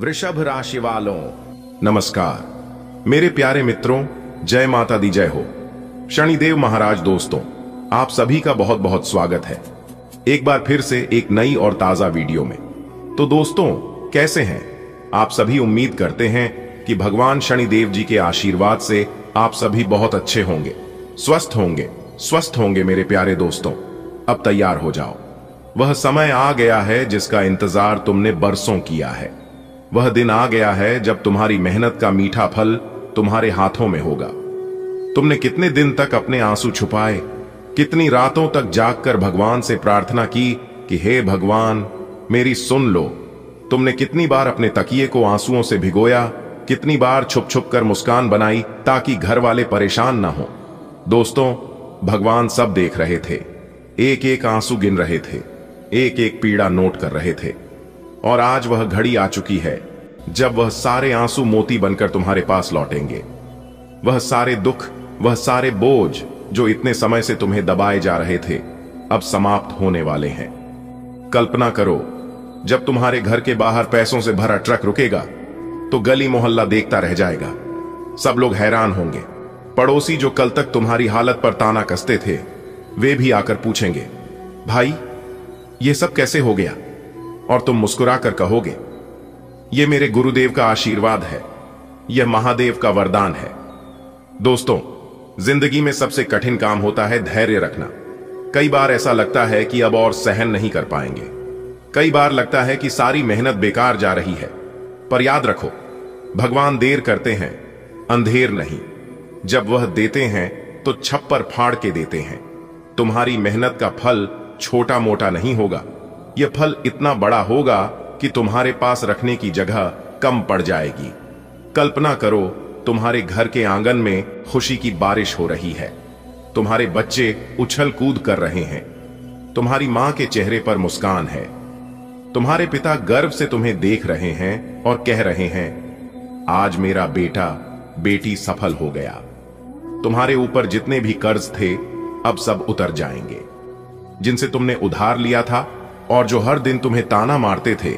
वृषभ राशि वालों नमस्कार। मेरे प्यारे मित्रों, जय माता दी जय हो। शनिदेव महाराज दोस्तों, आप सभी का बहुत बहुत स्वागत है एक बार फिर से एक नई और ताजा वीडियो में। तो दोस्तों, कैसे हैं आप सभी? उम्मीद करते हैं कि भगवान शनिदेव जी के आशीर्वाद से आप सभी बहुत अच्छे होंगे, स्वस्थ होंगे मेरे प्यारे दोस्तों। अब तैयार हो जाओ, वह समय आ गया है जिसका इंतजार तुमने बरसों किया है। वह दिन आ गया है जब तुम्हारी मेहनत का मीठा फल तुम्हारे हाथों में होगा। तुमने कितने दिन तक अपने आंसू छुपाए, कितनी रातों तक जागकर भगवान से प्रार्थना की कि हे भगवान मेरी सुन लो। तुमने कितनी बार अपने तकिए को आंसुओं से भिगोया, कितनी बार छुप छुप कर मुस्कान बनाई ताकि घर वाले परेशान ना हो। दोस्तों, भगवान सब देख रहे थे, एक एक आंसू गिन रहे थे, एक एक पीड़ा नोट कर रहे थे। और आज वह घड़ी आ चुकी है जब वह सारे आंसू मोती बनकर तुम्हारे पास लौटेंगे। वह सारे दुख, वह सारे बोझ जो इतने समय से तुम्हें दबाए जा रहे थे, अब समाप्त होने वाले हैं। कल्पना करो, जब तुम्हारे घर के बाहर पैसों से भरा ट्रक रुकेगा तो गली मोहल्ला देखता रह जाएगा। सब लोग हैरान होंगे। पड़ोसी जो कल तक तुम्हारी हालत पर ताना कसते थे, वे भी आकर पूछेंगे, भाई ये सब कैसे हो गया? और तुम मुस्कुराकर कहोगे, यह मेरे गुरुदेव का आशीर्वाद है, यह महादेव का वरदान है। दोस्तों, जिंदगी में सबसे कठिन काम होता है धैर्य रखना। कई बार ऐसा लगता है कि अब और सहन नहीं कर पाएंगे। कई बार लगता है कि सारी मेहनत बेकार जा रही है। पर याद रखो, भगवान देर करते हैं, अंधेर नहीं। जब वह देते हैं तो छप्पर फाड़ के देते हैं। तुम्हारी मेहनत का फल छोटा मोटा नहीं होगा, यह फल इतना बड़ा होगा कि तुम्हारे पास रखने की जगह कम पड़ जाएगी। कल्पना करो, तुम्हारे घर के आंगन में खुशी की बारिश हो रही है, तुम्हारे बच्चे उछल कूद कर रहे हैं, तुम्हारी मां के चेहरे पर मुस्कान है, तुम्हारे पिता गर्व से तुम्हें देख रहे हैं और कह रहे हैं, आज मेरा बेटा बेटी सफल हो गया। तुम्हारे ऊपर जितने भी कर्ज थे अब सब उतर जाएंगे। जिनसे तुमने उधार लिया था और जो हर दिन तुम्हें ताना मारते थे,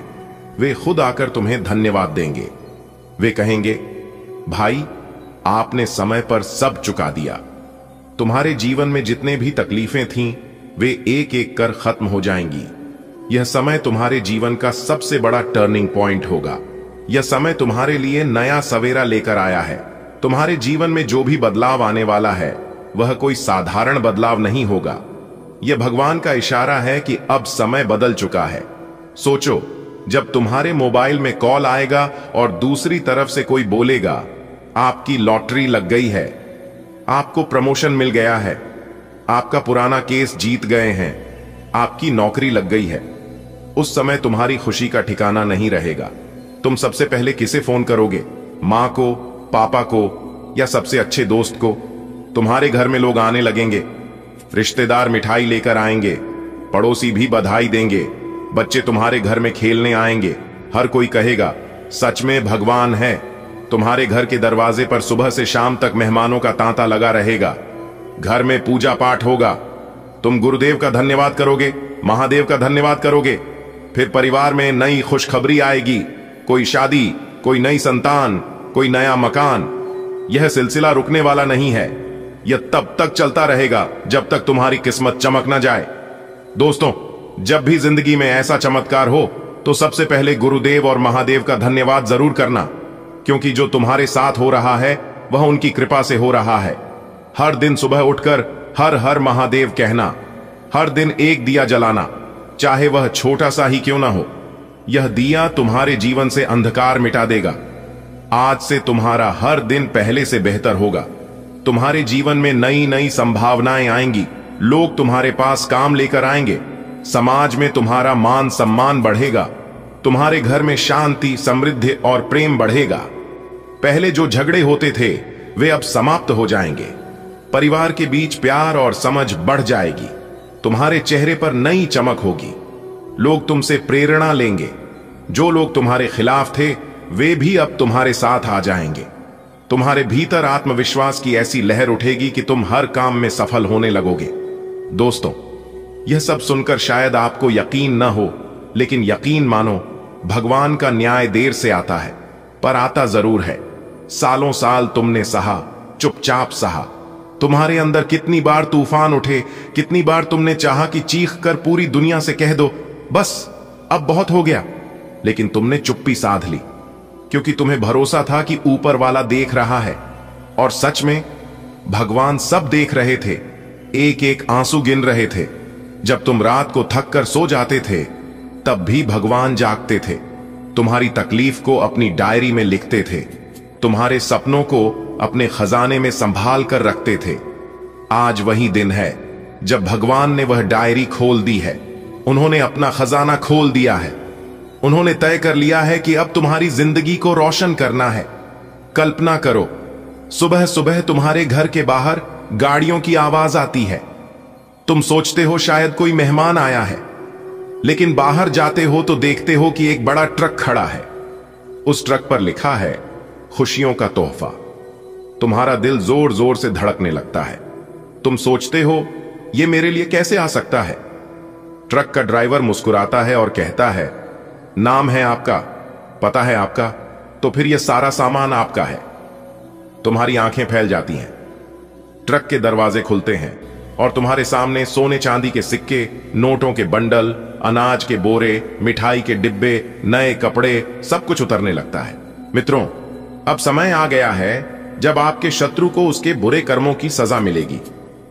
वे खुद आकर तुम्हें धन्यवाद देंगे। वे कहेंगे, भाई आपने समय पर सब चुका दिया। तुम्हारे जीवन में जितने भी तकलीफें थीं, वे एक एक कर खत्म हो जाएंगी। यह समय तुम्हारे जीवन का सबसे बड़ा टर्निंग पॉइंट होगा। यह समय तुम्हारे लिए नया सवेरा लेकर आया है। तुम्हारे जीवन में जो भी बदलाव आने वाला है, वह कोई साधारण बदलाव नहीं होगा। यह भगवान का इशारा है कि अब समय बदल चुका है। सोचो, जब तुम्हारे मोबाइल में कॉल आएगा और दूसरी तरफ से कोई बोलेगा, आपकी लॉटरी लग गई है, आपको प्रमोशन मिल गया है, आपका पुराना केस जीत गए हैं, आपकी नौकरी लग गई है। उस समय तुम्हारी खुशी का ठिकाना नहीं रहेगा। तुम सबसे पहले किसे फोन करोगे? मां को, पापा को, या सबसे अच्छे दोस्त को? तुम्हारे घर में लोग आने लगेंगे, रिश्तेदार मिठाई लेकर आएंगे, पड़ोसी भी बधाई देंगे, बच्चे तुम्हारे घर में खेलने आएंगे। हर कोई कहेगा, सच में भगवान है। तुम्हारे घर के दरवाजे पर सुबह से शाम तक मेहमानों का तांता लगा रहेगा। घर में पूजा पाठ होगा। तुम गुरुदेव का धन्यवाद करोगे, महादेव का धन्यवाद करोगे। फिर परिवार में नई खुशखबरी आएगी, कोई शादी, कोई नई संतान, कोई नया मकान। यह सिलसिला रुकने वाला नहीं है। यह तब तक चलता रहेगा जब तक तुम्हारी किस्मत चमक ना जाए। दोस्तों, जब भी जिंदगी में ऐसा चमत्कार हो तो सबसे पहले गुरुदेव और महादेव का धन्यवाद जरूर करना, क्योंकि जो तुम्हारे साथ हो रहा है वह उनकी कृपा से हो रहा है। हर दिन सुबह उठकर हर हर महादेव कहना, हर दिन एक दिया जलाना, चाहे वह छोटा सा ही क्यों ना हो। यह दिया तुम्हारे जीवन से अंधकार मिटा देगा। आज से तुम्हारा हर दिन पहले से बेहतर होगा। तुम्हारे जीवन में नई नई संभावनाएं आएंगी। लोग तुम्हारे पास काम लेकर आएंगे। समाज में तुम्हारा मान सम्मान बढ़ेगा। तुम्हारे घर में शांति, समृद्धि और प्रेम बढ़ेगा। पहले जो झगड़े होते थे वे अब समाप्त हो जाएंगे। परिवार के बीच प्यार और समझ बढ़ जाएगी। तुम्हारे चेहरे पर नई चमक होगी। लोग तुमसे प्रेरणा लेंगे। जो लोग तुम्हारे खिलाफ थे वे भी अब तुम्हारे साथ आ जाएंगे। तुम्हारे भीतर आत्मविश्वास की ऐसी लहर उठेगी कि तुम हर काम में सफल होने लगोगे। दोस्तों, यह सब सुनकर शायद आपको यकीन न हो, लेकिन यकीन मानो, भगवान का न्याय देर से आता है, पर आता जरूर है। सालों साल तुमने सहा, चुपचाप सहा। तुम्हारे अंदर कितनी बार तूफान उठे, कितनी बार तुमने चाहा कि चीख कर पूरी दुनिया से कह दो बस अब बहुत हो गया, लेकिन तुमने चुप्पी साध ली, क्योंकि तुम्हें भरोसा था कि ऊपर वाला देख रहा है। और सच में भगवान सब देख रहे थे, एक एक आंसू गिन रहे थे। जब तुम रात को थक कर सो जाते थे, तब भी भगवान जागते थे, तुम्हारी तकलीफ को अपनी डायरी में लिखते थे, तुम्हारे सपनों को अपने खजाने में संभाल कर रखते थे। आज वही दिन है जब भगवान ने वह डायरी खोल दी है, उन्होंने अपना खजाना खोल दिया है। उन्होंने तय कर लिया है कि अब तुम्हारी जिंदगी को रोशन करना है। कल्पना करो, सुबह सुबह तुम्हारे घर के बाहर गाड़ियों की आवाज आती है। तुम सोचते हो शायद कोई मेहमान आया है, लेकिन बाहर जाते हो तो देखते हो कि एक बड़ा ट्रक खड़ा है। उस ट्रक पर लिखा है खुशियों का तोहफा। तुम्हारा दिल जोर जोर से धड़कने लगता है। तुम सोचते हो यह मेरे लिए कैसे आ सकता है। ट्रक का ड्राइवर मुस्कुराता है और कहता है, नाम है आपका, पता है आपका, तो फिर यह सारा सामान आपका है। तुम्हारी आंखें फैल जाती हैं। ट्रक के दरवाजे खुलते हैं और तुम्हारे सामने सोने चांदी के सिक्के, नोटों के बंडल, अनाज के बोरे, मिठाई के डिब्बे, नए कपड़े, सब कुछ उतरने लगता है। मित्रों, अब समय आ गया है जब आपके शत्रु को उसके बुरे कर्मों की सजा मिलेगी।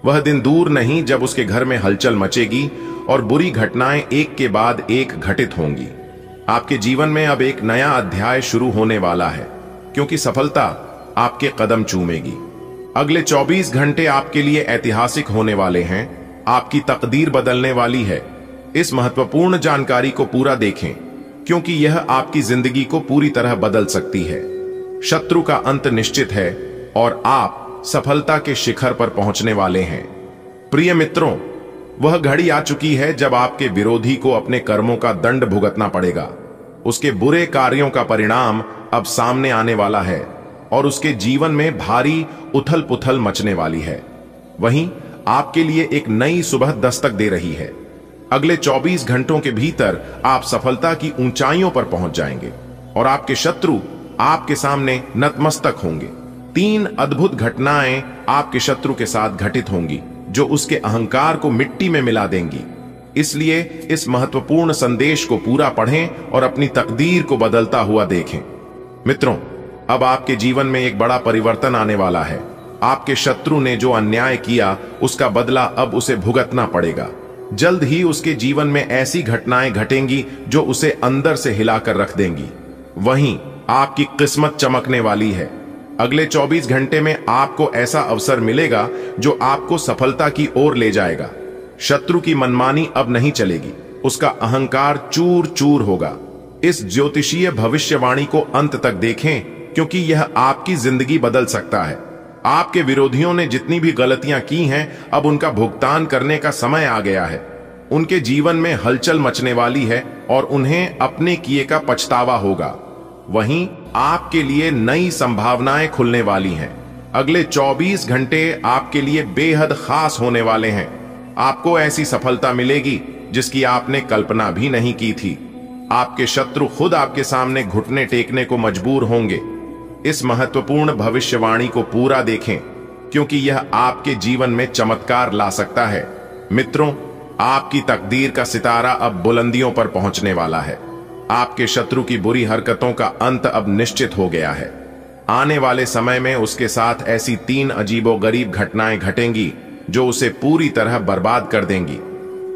वह दिन दूर नहीं जब उसके घर में हलचल मचेगी और बुरी घटनाएं एक के बाद एक घटित होंगी। आपके जीवन में अब एक नया अध्याय शुरू होने वाला है, क्योंकि सफलता आपके कदम चूमेगी। अगले 24 घंटे आपके लिए ऐतिहासिक होने वाले हैं। आपकी तकदीर बदलने वाली है। इस महत्वपूर्ण जानकारी को पूरा देखें, क्योंकि यह आपकी जिंदगी को पूरी तरह बदल सकती है। शत्रु का अंत निश्चित है और आप सफलता के शिखर पर पहुंचने वाले हैं। प्रिय मित्रों, वह घड़ी आ चुकी है जब आपके विरोधी को अपने कर्मों का दंड भुगतना पड़ेगा। उसके बुरे कार्यों का परिणाम अब सामने आने वाला है और उसके जीवन में भारी उथल पुथल मचने वाली है। वहीं आपके लिए एक नई सुबह दस्तक दे रही है। अगले 24 घंटों के भीतर आप सफलता की ऊंचाइयों पर पहुंच जाएंगे और आपके शत्रु आपके सामने नतमस्तक होंगे। 3 अद्भुत घटनाएं आपके शत्रु के साथ घटित होंगी जो उसके अहंकार को मिट्टी में मिला देंगी। इसलिए इस महत्वपूर्ण संदेश को पूरा पढ़ें और अपनी तकदीर को बदलता हुआ देखें। मित्रों, अब आपके जीवन में एक बड़ा परिवर्तन आने वाला है। आपके शत्रु ने जो अन्याय किया, उसका बदला अब उसे भुगतना पड़ेगा। जल्द ही उसके जीवन में ऐसी घटनाएं घटेंगी जो उसे अंदर से हिलाकर रख देंगी। वहीं आपकी किस्मत चमकने वाली है। अगले 24 घंटे में आपको ऐसा अवसर मिलेगा जो आपको सफलता की ओर ले जाएगा। शत्रु की मनमानी अब नहीं चलेगी, उसका अहंकार चूर चूर होगा। इस ज्योतिषीय भविष्यवाणी को अंत तक देखें, क्योंकि यह आपकी जिंदगी बदल सकता है। आपके विरोधियों ने जितनी भी गलतियां की हैं, अब उनका भुगतान करने का समय आ गया है। उनके जीवन में हलचल मचने वाली है और उन्हें अपने किए का पछतावा होगा। वहीं आपके लिए नई संभावनाएं खुलने वाली हैं। अगले 24 घंटे आपके लिए बेहद खास होने वाले हैं। आपको ऐसी सफलता मिलेगी जिसकी आपने कल्पना भी नहीं की थी। आपके शत्रु खुद आपके सामने घुटने टेकने को मजबूर होंगे। इस महत्वपूर्ण भविष्यवाणी को पूरा देखें, क्योंकि यह आपके जीवन में चमत्कार ला सकता है। मित्रों, आपकी तकदीर का सितारा अब बुलंदियों पर पहुंचने वाला है। आपके शत्रु की बुरी हरकतों का अंत अब निश्चित हो गया है। आने वाले समय में उसके साथ ऐसी 3 अजीबोगरीब घटनाएं घटेंगी जो उसे पूरी तरह बर्बाद कर देंगी।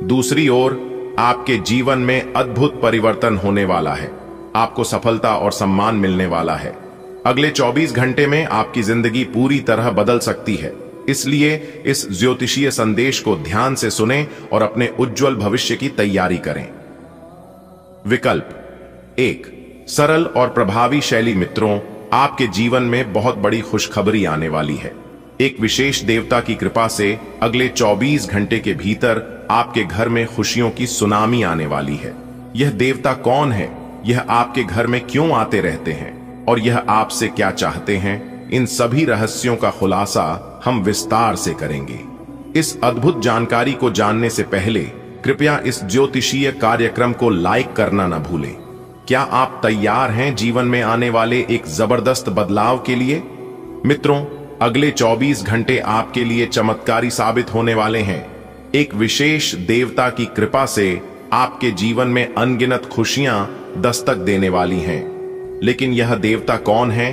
दूसरी ओर आपके जीवन में अद्भुत परिवर्तन होने वाला है। आपको सफलता और सम्मान मिलने वाला है। अगले 24 घंटे में आपकी जिंदगी पूरी तरह बदल सकती है। इसलिए इस ज्योतिषीय संदेश को ध्यान से सुनें और अपने उज्जवल भविष्य की तैयारी करें। विकल्प 1, सरल और प्रभावी शैली। मित्रों, आपके जीवन में बहुत बड़ी खुशखबरी आने वाली है। एक विशेष देवता की कृपा से अगले 24 घंटे के भीतर आपके घर में खुशियों की सुनामी आने वाली है। यह देवता कौन है, यह आपके घर में क्यों आते रहते हैं और यह आपसे क्या चाहते हैं, इन सभी रहस्यों का खुलासा हम विस्तार से करेंगे। इस अद्भुत जानकारी को जानने से पहले कृपया इस ज्योतिषीय कार्यक्रम को लाइक करना न भूलें। क्या आप तैयार हैं जीवन में आने वाले एक जबरदस्त बदलाव के लिए? मित्रों, अगले 24 घंटे आपके लिए चमत्कारी साबित होने वाले हैं। एक विशेष देवता की कृपा से आपके जीवन में अनगिनत खुशियां दस्तक देने वाली हैं। लेकिन यह देवता कौन है,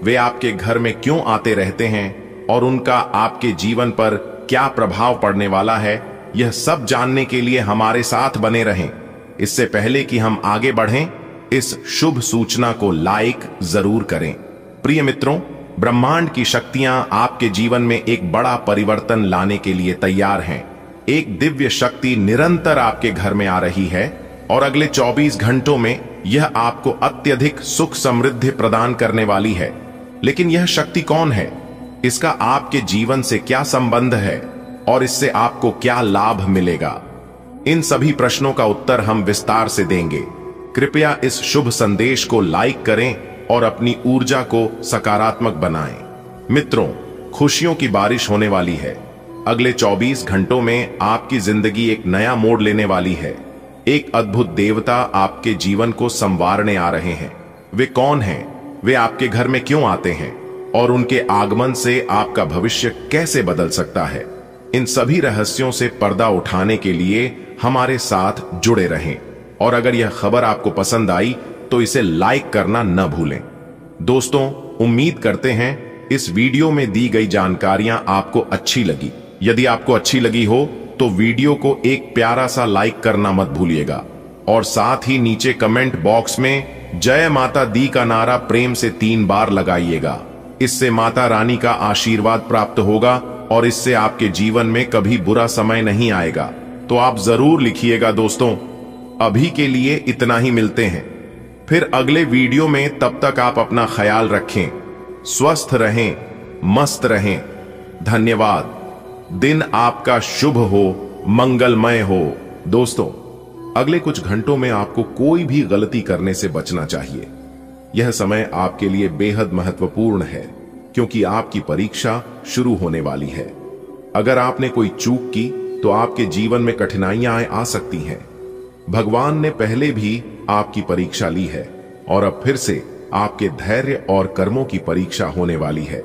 वे आपके घर में क्यों आते रहते हैं और उनका आपके जीवन पर क्या प्रभाव पड़ने वाला है, यह सब जानने के लिए हमारे साथ बने रहें। इससे पहले कि हम आगे बढ़ें, इस शुभ सूचना को लाइक जरूर करें। प्रिय मित्रों, ब्रह्मांड की शक्तियां आपके जीवन में एक बड़ा परिवर्तन लाने के लिए तैयार हैं। एक दिव्य शक्ति निरंतर आपके घर में आ रही है और अगले 24 घंटों में यह आपको अत्यधिक सुख समृद्धि प्रदान करने वाली है। लेकिन यह शक्ति कौन है, इसका आपके जीवन से क्या संबंध है और इससे आपको क्या लाभ मिलेगा? इन सभी प्रश्नों का उत्तर हम विस्तार से देंगे। कृपया इस शुभ संदेश को लाइक करें और अपनी ऊर्जा को सकारात्मक बनाएं। मित्रों, खुशियों की बारिश होने वाली है। अगले 24 घंटों में आपकी जिंदगी एक नया मोड़ लेने वाली है। एक अद्भुत देवता आपके जीवन को संवारने आ रहे हैं। वे कौन हैं, वे आपके घर में क्यों आते हैं और उनके आगमन से आपका भविष्य कैसे बदल सकता है? इन सभी रहस्यों से पर्दा उठाने के लिए हमारे साथ जुड़े रहें। और अगर यह खबर आपको पसंद आई तो इसे लाइक करना न भूलें। दोस्तों, उम्मीद करते हैं इस वीडियो में दी गई जानकारियां आपको अच्छी लगी। यदि आपको अच्छी लगी हो तो वीडियो को एक प्यारा सा लाइक करना मत भूलिएगा और साथ ही नीचे कमेंट बॉक्स में जय माता दी का नारा प्रेम से 3 बार लगाइएगा। इससे माता रानी का आशीर्वाद प्राप्त होगा और इससे आपके जीवन में कभी बुरा समय नहीं आएगा। तो आप जरूर लिखिएगा। दोस्तों, अभी के लिए इतना ही, मिलते हैं फिर अगले वीडियो में। तब तक आप अपना ख्याल रखें, स्वस्थ रहें, मस्त रहें। धन्यवाद। दिन आपका शुभ हो, मंगलमय हो। दोस्तों, अगले कुछ घंटों में आपको कोई भी गलती करने से बचना चाहिए। यह समय आपके लिए बेहद महत्वपूर्ण है क्योंकि आपकी परीक्षा शुरू होने वाली है। अगर आपने कोई चूक की तो आपके जीवन में कठिनाइयां आ सकती हैं। भगवान ने पहले भी आपकी परीक्षा ली है और अब फिर से आपके धैर्य और कर्मों की परीक्षा होने वाली है।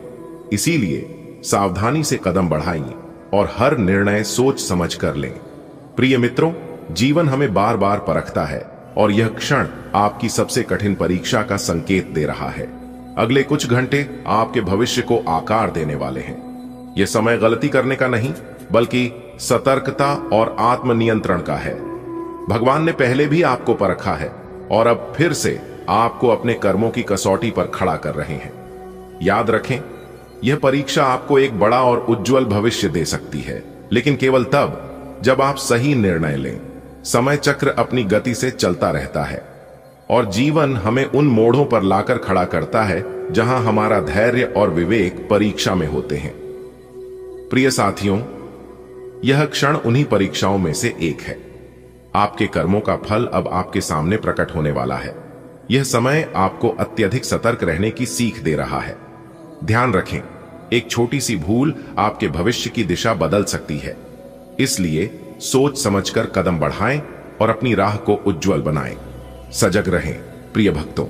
इसीलिए सावधानी से कदम बढ़ाइए और हर निर्णय सोच समझ कर लें। प्रिय मित्रों, जीवन हमें बार बार परखता है और यह क्षण आपकी सबसे कठिन परीक्षा का संकेत दे रहा है। अगले कुछ घंटे आपके भविष्य को आकार देने वाले हैं। यह समय गलती करने का नहीं बल्कि सतर्कता और आत्मनियंत्रण का है। भगवान ने पहले भी आपको परखा है और अब फिर से आपको अपने कर्मों की कसौटी पर खड़ा कर रहे हैं। याद रखें, यह परीक्षा आपको एक बड़ा और उज्जवल भविष्य दे सकती है, लेकिन केवल तब जब आप सही निर्णय लें। समय चक्र अपनी गति से चलता रहता है और जीवन हमें उन मोड़ों पर लाकर खड़ा करता है जहां हमारा धैर्य और विवेक परीक्षा में होते हैं। प्रिय साथियों, यह क्षण उन्हीं परीक्षाओं में से एक है। आपके कर्मों का फल अब आपके सामने प्रकट होने वाला है। यह समय आपको अत्यधिक सतर्क रहने की सीख दे रहा है। ध्यान रखें, एक छोटी सी भूल आपके भविष्य की दिशा बदल सकती है। इसलिए सोच समझकर कदम बढ़ाएं और अपनी राह को उज्जवल बनाएं। सजग रहें। प्रिय भक्तों,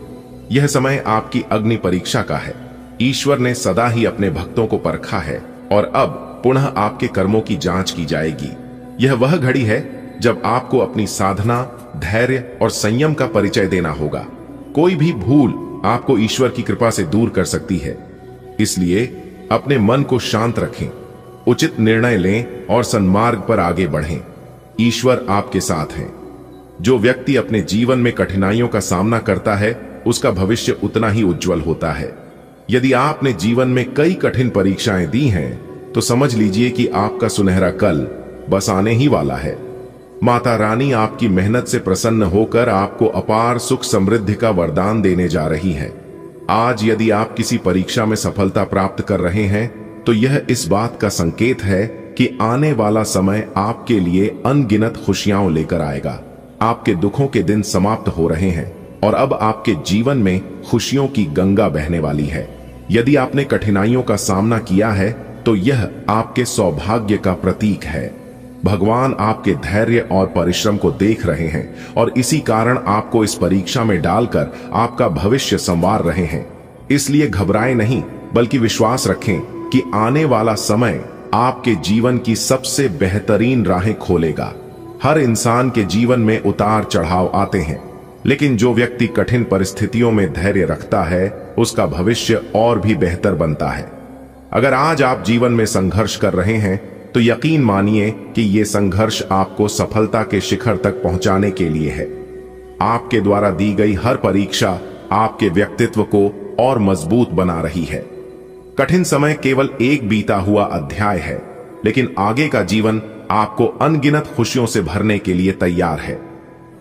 यह समय आपकी अग्नि परीक्षा का है। ईश्वर ने सदा ही अपने भक्तों को परखा है और अब पुनः आपके कर्मों की जांच की जाएगी। यह वह घड़ी है जब आपको अपनी साधना, धैर्य और संयम का परिचय देना होगा। कोई भी भूल आपको ईश्वर की कृपा से दूर कर सकती है। इसलिए अपने मन को शांत रखें, उचित निर्णय लें और सन्मार्ग पर आगे बढ़ें। ईश्वर आपके साथ हैं। जो व्यक्ति अपने जीवन में कठिनाइयों का सामना करता है, उसका भविष्य उतना ही उज्जवल होता है। यदि आपने जीवन में कई कठिन परीक्षाएं दी हैं, तो समझ लीजिए कि आपका सुनहरा कल बस आने ही वाला है। माता रानी आपकी मेहनत से प्रसन्न होकर आपको अपार सुख समृद्धि का वरदान देने जा रही है। आज यदि आप किसी परीक्षा में सफलता प्राप्त कर रहे हैं, तो यह इस बात का संकेत है कि आने वाला समय आपके लिए अनगिनत खुशियां लेकर आएगा। आपके दुखों के दिन समाप्त हो रहे हैं और अब आपके जीवन में खुशियों की गंगा बहने वाली है। यदि आपने कठिनाइयों का सामना किया है, तो यह आपके सौभाग्य का प्रतीक है। भगवान आपके धैर्य और परिश्रम को देख रहे हैं और इसी कारण आपको इस परीक्षा में डालकर आपका भविष्य संवार रहे हैं। इसलिए घबराएं नहीं, बल्कि विश्वास रखें कि आने वाला समय आपके जीवन की सबसे बेहतरीन राहें खोलेगा। हर इंसान के जीवन में उतार चढ़ाव आते हैं, लेकिन जो व्यक्ति कठिन परिस्थितियों में धैर्य रखता है उसका भविष्य और भी बेहतर बनता है। अगर आज आप जीवन में संघर्ष कर रहे हैं तो यकीन मानिए कि यह संघर्ष आपको सफलता के शिखर तक पहुंचाने के लिए है। आपके द्वारा दी गई हर परीक्षा आपके व्यक्तित्व को और मजबूत बना रही है। कठिन समय केवल एक बीता हुआ अध्याय है, लेकिन आगे का जीवन आपको अनगिनत खुशियों से भरने के लिए तैयार है।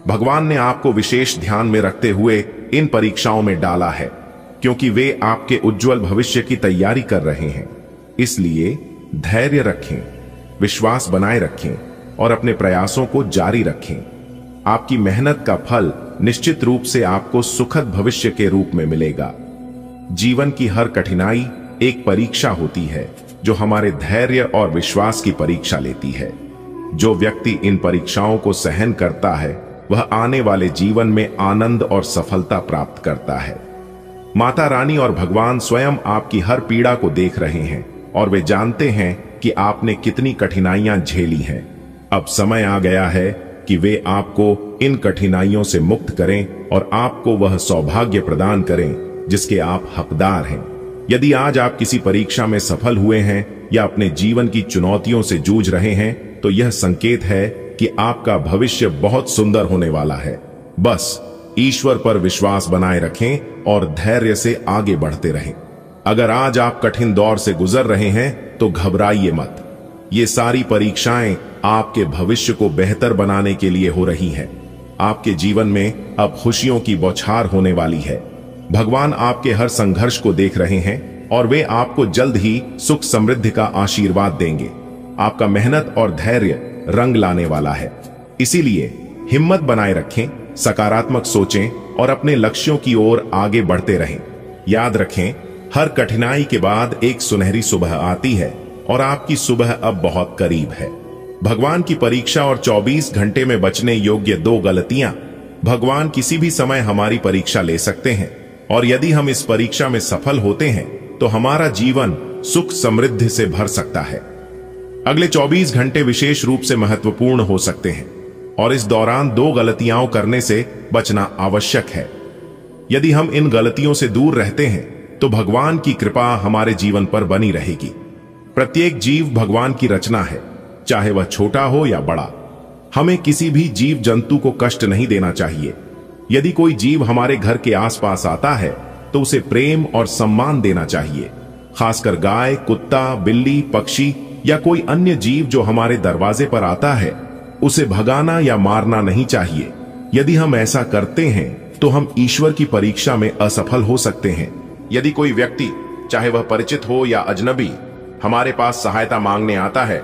भगवान ने आपको विशेष ध्यान में रखते हुए इन परीक्षाओं में डाला है, क्योंकि वे आपके उज्जवल भविष्य की तैयारी कर रहे हैं। इसलिए धैर्य रखें, विश्वास बनाए रखें और अपने प्रयासों को जारी रखें। आपकी मेहनत का फल निश्चित रूप से आपको सुखद भविष्य के रूप में मिलेगा। जीवन की हर कठिनाई एक परीक्षा होती है जो हमारे धैर्य और विश्वास की परीक्षा लेती है। जो व्यक्ति इन परीक्षाओं को सहन करता है वह आने वाले जीवन में आनंद और सफलता प्राप्त करता है। माता रानी और भगवान स्वयं आपकी हर पीड़ा को देख रहे हैं और वे जानते हैं कि आपने कितनी कठिनाइयां झेली हैं। अब समय आ गया है कि वे आपको इन कठिनाइयों से मुक्त करें और आपको वह सौभाग्य प्रदान करें जिसके आप हकदार हैं। यदि आज आप किसी परीक्षा में सफल हुए हैं या अपने जीवन की चुनौतियों से जूझ रहे हैं तो यह संकेत है कि आपका भविष्य बहुत सुंदर होने वाला है। बस ईश्वर पर विश्वास बनाए रखें और धैर्य से आगे बढ़ते रहें। अगर आज आप कठिन दौर से गुजर रहे हैं तो घबराइए मत। ये सारी परीक्षाएं आपके भविष्य को बेहतर बनाने के लिए हो रही हैं। आपके जीवन में अब खुशियों की बौछार होने वाली है। भगवान आपके हर संघर्ष को देख रहे हैं और वे आपको जल्द ही सुख समृद्धि का आशीर्वाद देंगे। आपका मेहनत और धैर्य रंग लाने वाला है। इसीलिए हिम्मत बनाए रखें, सकारात्मक सोचें और अपने लक्ष्यों की ओर आगे बढ़ते रहें। याद रखें, हर कठिनाई के बाद एक सुनहरी सुबह आती है और आपकी सुबह अब बहुत करीब है। भगवान की परीक्षा और 24 घंटे में बचने योग्य 2 गलतियां। भगवान किसी भी समय हमारी परीक्षा ले सकते हैं और यदि हम इस परीक्षा में सफल होते हैं तो हमारा जीवन सुख समृद्धि से भर सकता है। अगले 24 घंटे विशेष रूप से महत्वपूर्ण हो सकते हैं और इस दौरान 2 गलतियां करने से बचना आवश्यक है। यदि हम इन गलतियों से दूर रहते हैं तो भगवान की कृपा हमारे जीवन पर बनी रहेगी। प्रत्येक जीव भगवान की रचना है, चाहे वह छोटा हो या बड़ा। हमें किसी भी जीव जंतु को कष्ट नहीं देना चाहिए। यदि कोई जीव हमारे घर के आसपास आता है तो उसे प्रेम और सम्मान देना चाहिए। खासकर गाय, कुत्ता, बिल्ली, पक्षी या कोई अन्य जीव जो हमारे दरवाजे पर आता है, उसे भगाना या मारना नहीं चाहिए। यदि हम ऐसा करते हैं तो हम ईश्वर की परीक्षा में असफल हो सकते हैं। यदि कोई व्यक्ति, चाहे वह परिचित हो या अजनबी, हमारे पास सहायता मांगने आता है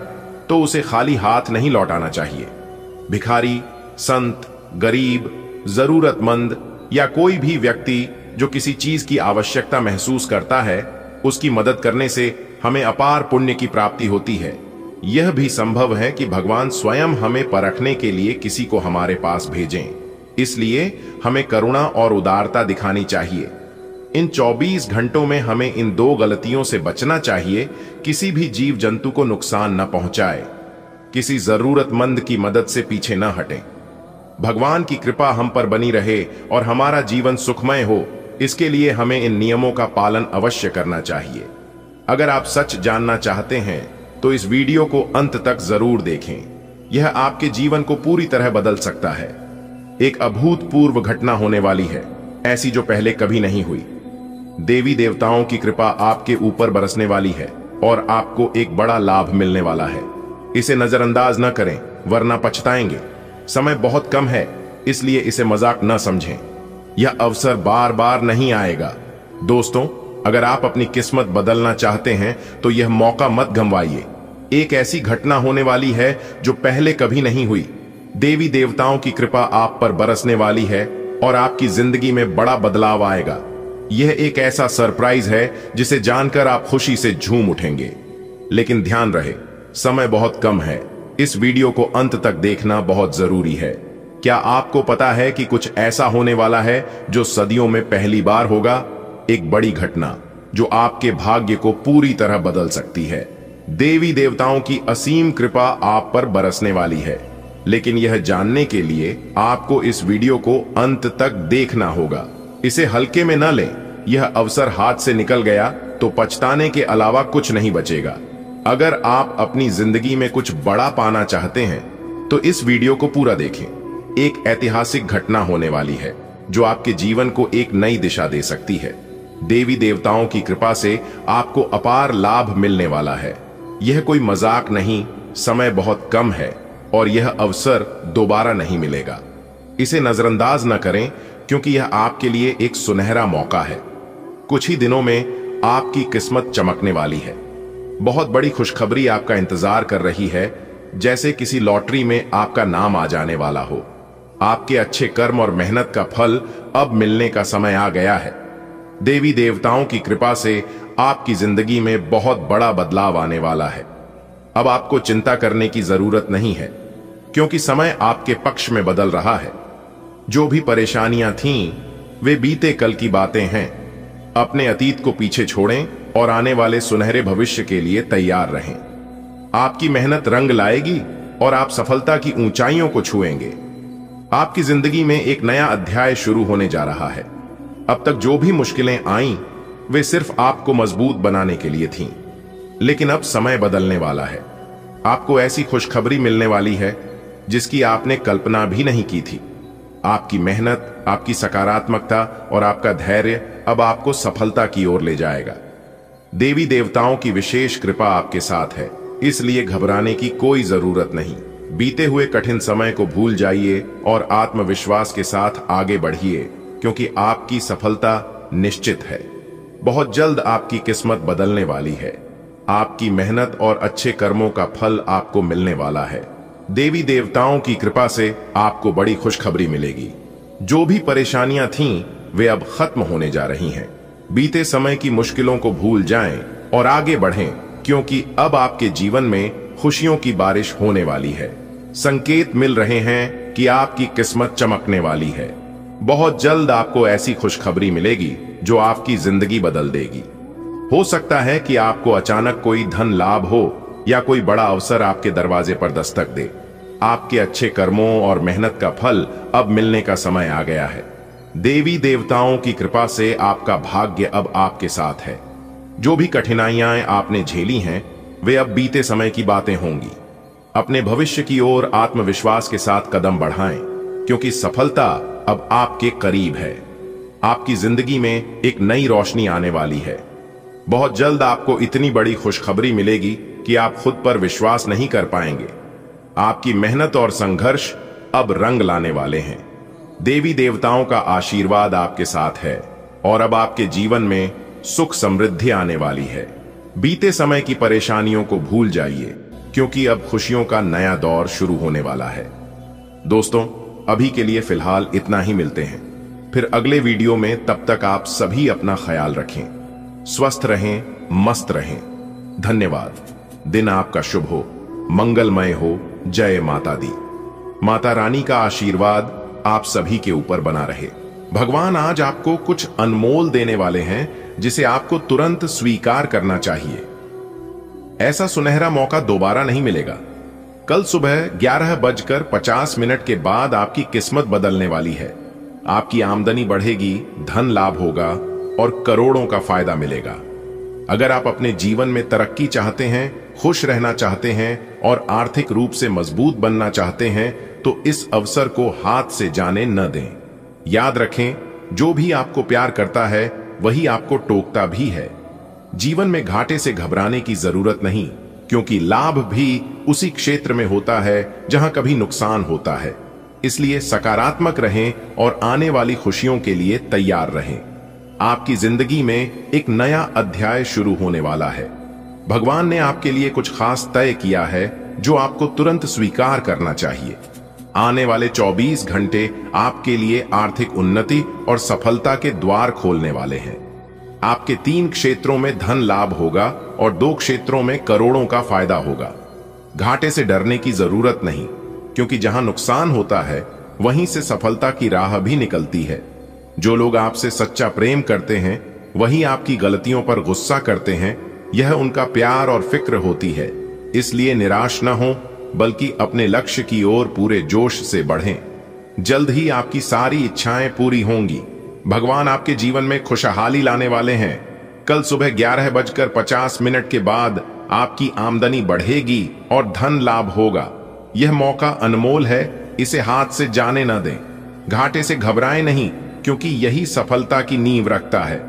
तो उसे खाली हाथ नहीं लौटाना चाहिए। भिखारी, संत, गरीब, जरूरतमंद या कोई भी व्यक्ति जो किसी चीज की आवश्यकता महसूस करता है, उसकी मदद करने से हमें अपार पुण्य की प्राप्ति होती है। यह भी संभव है कि भगवान स्वयं हमें परखने के लिए किसी को हमारे पास भेजें। इसलिए हमें करुणा और उदारता दिखानी चाहिए। इन 24 घंटों में हमें इन 2 गलतियों से बचना चाहिए। किसी भी जीव जंतु को नुकसान न पहुंचाए, किसी जरूरतमंद की मदद से पीछे न हटें। भगवान की कृपा हम पर बनी रहे और हमारा जीवन सुखमय हो, इसके लिए हमें इन नियमों का पालन अवश्य करना चाहिए। अगर आप सच जानना चाहते हैं तो इस वीडियो को अंत तक जरूर देखें। यह आपके जीवन को पूरी तरह बदल सकता है। एक अभूतपूर्व घटना होने वाली है, ऐसी जो पहले कभी नहीं हुई। देवी देवताओं की कृपा आपके ऊपर बरसने वाली है और आपको एक बड़ा लाभ मिलने वाला है। इसे नजरअंदाज न करें, वरना पछताएंगे। समय बहुत कम है, इसलिए इसे मजाक न समझें। यह अवसर बार बार नहीं आएगा। दोस्तों, अगर आप अपनी किस्मत बदलना चाहते हैं तो यह मौका मत गंवाइए। एक ऐसी घटना होने वाली है जो पहले कभी नहीं हुई। देवी देवताओं की कृपा आप पर बरसने वाली है और आपकी जिंदगी में बड़ा बदलाव आएगा। यह एक ऐसा सरप्राइज है जिसे जानकर आप खुशी से झूम उठेंगे। लेकिन ध्यान रहे, समय बहुत कम है। इस वीडियो को अंत तक देखना बहुत जरूरी है। क्या आपको पता है कि कुछ ऐसा होने वाला है जो सदियों में पहली बार होगा? एक बड़ी घटना जो आपके भाग्य को पूरी तरह बदल सकती है। देवी देवताओं की असीम कृपा आप पर बरसने वाली है, लेकिन यह जानने के लिए आपको इस वीडियो को अंत तक देखना होगा। इसे हल्के में न लें। यह अवसर हाथ से निकल गया तो पछताने के अलावा कुछ नहीं बचेगा। अगर आप अपनी जिंदगी में कुछ बड़ा पाना चाहते हैं तो इस वीडियो को पूरा देखें। एक ऐतिहासिक घटना होने वाली है जो आपके जीवन को एक नई दिशा दे सकती है। देवी देवताओं की कृपा से आपको अपार लाभ मिलने वाला है। यह कोई मजाक नहीं, समय बहुत कम है और यह अवसर दोबारा नहीं मिलेगा। इसे नजरअंदाज न करें, क्योंकि यह आपके लिए एक सुनहरा मौका है। कुछ ही दिनों में आपकी किस्मत चमकने वाली है। बहुत बड़ी खुशखबरी आपका इंतजार कर रही है, जैसे किसी लॉटरी में आपका नाम आ जाने वाला हो। आपके अच्छे कर्म और मेहनत का फल अब मिलने का समय आ गया है। देवी देवताओं की कृपा से आपकी जिंदगी में बहुत बड़ा बदलाव आने वाला है। अब आपको चिंता करने की जरूरत नहीं है, क्योंकि समय आपके पक्ष में बदल रहा है। जो भी परेशानियां थीं, वे बीते कल की बातें हैं। अपने अतीत को पीछे छोड़ें और आने वाले सुनहरे भविष्य के लिए तैयार रहें। आपकी मेहनत रंग लाएगी और आप सफलता की ऊंचाइयों को छुएंगे। आपकी जिंदगी में एक नया अध्याय शुरू होने जा रहा है। अब तक जो भी मुश्किलें आईं, वे सिर्फ आपको मजबूत बनाने के लिए थीं, लेकिन अब समय बदलने वाला है। आपको ऐसी खुशखबरी मिलने वाली है जिसकी आपने कल्पना भी नहीं की थी। आपकी मेहनत, आपकी सकारात्मकता और आपका धैर्य अब आपको सफलता की ओर ले जाएगा। देवी देवताओं की विशेष कृपा आपके साथ है, इसलिए घबराने की कोई जरूरत नहीं। बीते हुए कठिन समय को भूल जाइए और आत्मविश्वास के साथ आगे बढ़िए, क्योंकि आपकी सफलता निश्चित है। बहुत जल्द आपकी किस्मत बदलने वाली है। आपकी मेहनत और अच्छे कर्मों का फल आपको मिलने वाला है। देवी देवताओं की कृपा से आपको बड़ी खुशखबरी मिलेगी। जो भी परेशानियां थीं, वे अब खत्म होने जा रही हैं। बीते समय की मुश्किलों को भूल जाएं और आगे बढ़ें, क्योंकि अब आपके जीवन में खुशियों की बारिश होने वाली है। संकेत मिल रहे हैं कि आपकी किस्मत चमकने वाली है। बहुत जल्द आपको ऐसी खुशखबरी मिलेगी जो आपकी जिंदगी बदल देगी। हो सकता है कि आपको अचानक कोई धन लाभ हो या कोई बड़ा अवसर आपके दरवाजे पर दस्तक दे। आपके अच्छे कर्मों और मेहनत का फल अब मिलने का समय आ गया है। देवी देवताओं की कृपा से आपका भाग्य अब आपके साथ है। जो भी कठिनाइयां आपने झेली हैं, वे अब बीते समय की बातें होंगी। अपने भविष्य की ओर आत्मविश्वास के साथ कदम बढ़ाएं, क्योंकि सफलता अब आपके करीब है। आपकी जिंदगी में एक नई रोशनी आने वाली है। बहुत जल्द आपको इतनी बड़ी खुशखबरी मिलेगी कि आप खुद पर विश्वास नहीं कर पाएंगे। आपकी मेहनत और संघर्ष अब रंग लाने वाले हैं। देवी देवताओं का आशीर्वाद आपके साथ है और अब आपके जीवन में सुख समृद्धि आने वाली है। बीते समय की परेशानियों को भूल जाइए, क्योंकि अब खुशियों का नया दौर शुरू होने वाला है। दोस्तों, अभी के लिए फिलहाल इतना ही। मिलते हैं फिर अगले वीडियो में। तब तक आप सभी अपना ख्याल रखें, स्वस्थ रहें, मस्त रहें। धन्यवाद। दिन आपका शुभ हो, मंगलमय हो। जय माता दी। माता रानी का आशीर्वाद आप सभी के ऊपर बना रहे। भगवान आज आपको कुछ अनमोल देने वाले हैं, जिसे आपको तुरंत स्वीकार करना चाहिए। ऐसा सुनहरा मौका दोबारा नहीं मिलेगा। कल सुबह 11:50 के बाद आपकी किस्मत बदलने वाली है। आपकी आमदनी बढ़ेगी, धन लाभ होगा और करोड़ों का फायदा मिलेगा। अगर आप अपने जीवन में तरक्की चाहते हैं, खुश रहना चाहते हैं और आर्थिक रूप से मजबूत बनना चाहते हैं, तो इस अवसर को हाथ से जाने न दें। याद रखें, जो भी आपको प्यार करता है वही आपको टोकता भी है। जीवन में घाटे से घबराने की जरूरत नहीं, क्योंकि लाभ भी उसी क्षेत्र में होता है जहां कभी नुकसान होता है। इसलिए सकारात्मक रहें और आने वाली खुशियों के लिए तैयार रहें। आपकी जिंदगी में एक नया अध्याय शुरू होने वाला है। भगवान ने आपके लिए कुछ खास तय किया है जो आपको तुरंत स्वीकार करना चाहिए। आने वाले 24 घंटे आपके लिए आर्थिक उन्नति और सफलता के द्वार खोलने वाले हैं। आपके 3 क्षेत्रों में धन लाभ होगा और 2 क्षेत्रों में करोड़ों का फायदा होगा। घाटे से डरने की जरूरत नहीं, क्योंकि जहां नुकसान होता है वहीं से सफलता की राह भी निकलती है। जो लोग आपसे सच्चा प्रेम करते हैं वही आपकी गलतियों पर गुस्सा करते हैं, यह उनका प्यार और फिक्र होती है। इसलिए निराश न हो, बल्कि अपने लक्ष्य की ओर पूरे जोश से बढ़ें। जल्द ही आपकी सारी इच्छाएं पूरी होंगी। भगवान आपके जीवन में खुशहाली लाने वाले हैं। कल सुबह 11:50 के बाद आपकी आमदनी बढ़ेगी और धन लाभ होगा। यह मौका अनमोल है, इसे हाथ से जाने न दें। घाटे से घबराएं नहीं, क्योंकि यही सफलता की नींव रखता है।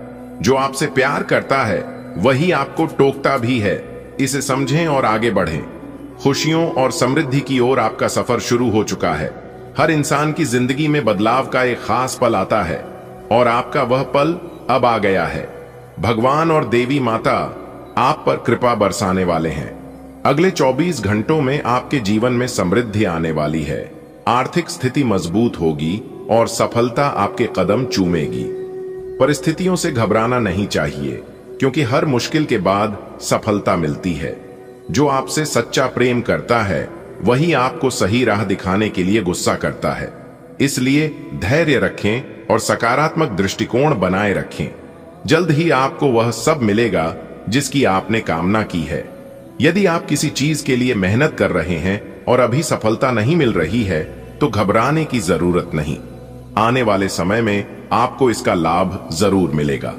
जो आपसे प्यार करता है वही आपको टोकता भी है। इसे समझें और आगे बढ़ें। खुशियों और समृद्धि की ओर आपका सफर शुरू हो चुका है। हर इंसान की जिंदगी में बदलाव का एक खास पल आता है और आपका वह पल अब आ गया है। भगवान और देवी माता आप पर कृपा बरसाने वाले हैं। अगले 24 घंटों में आपके जीवन में समृद्धि आने वाली है। आर्थिक स्थिति मजबूत होगी और सफलता आपके कदम चूमेगी। परिस्थितियों से घबराना नहीं चाहिए, क्योंकि हर मुश्किल के बाद सफलता मिलती है। जो आपसे सच्चा प्रेम करता है वही आपको सही राह दिखाने के लिए गुस्सा करता है। इसलिए धैर्य रखें और सकारात्मक दृष्टिकोण बनाए रखें। जल्द ही आपको वह सब मिलेगा जिसकी आपने कामना की है। यदि आप किसी चीज के लिए मेहनत कर रहे हैं और अभी सफलता नहीं मिल रही है, तो घबराने की जरूरत नहीं। आने वाले समय में आपको इसका लाभ जरूर मिलेगा।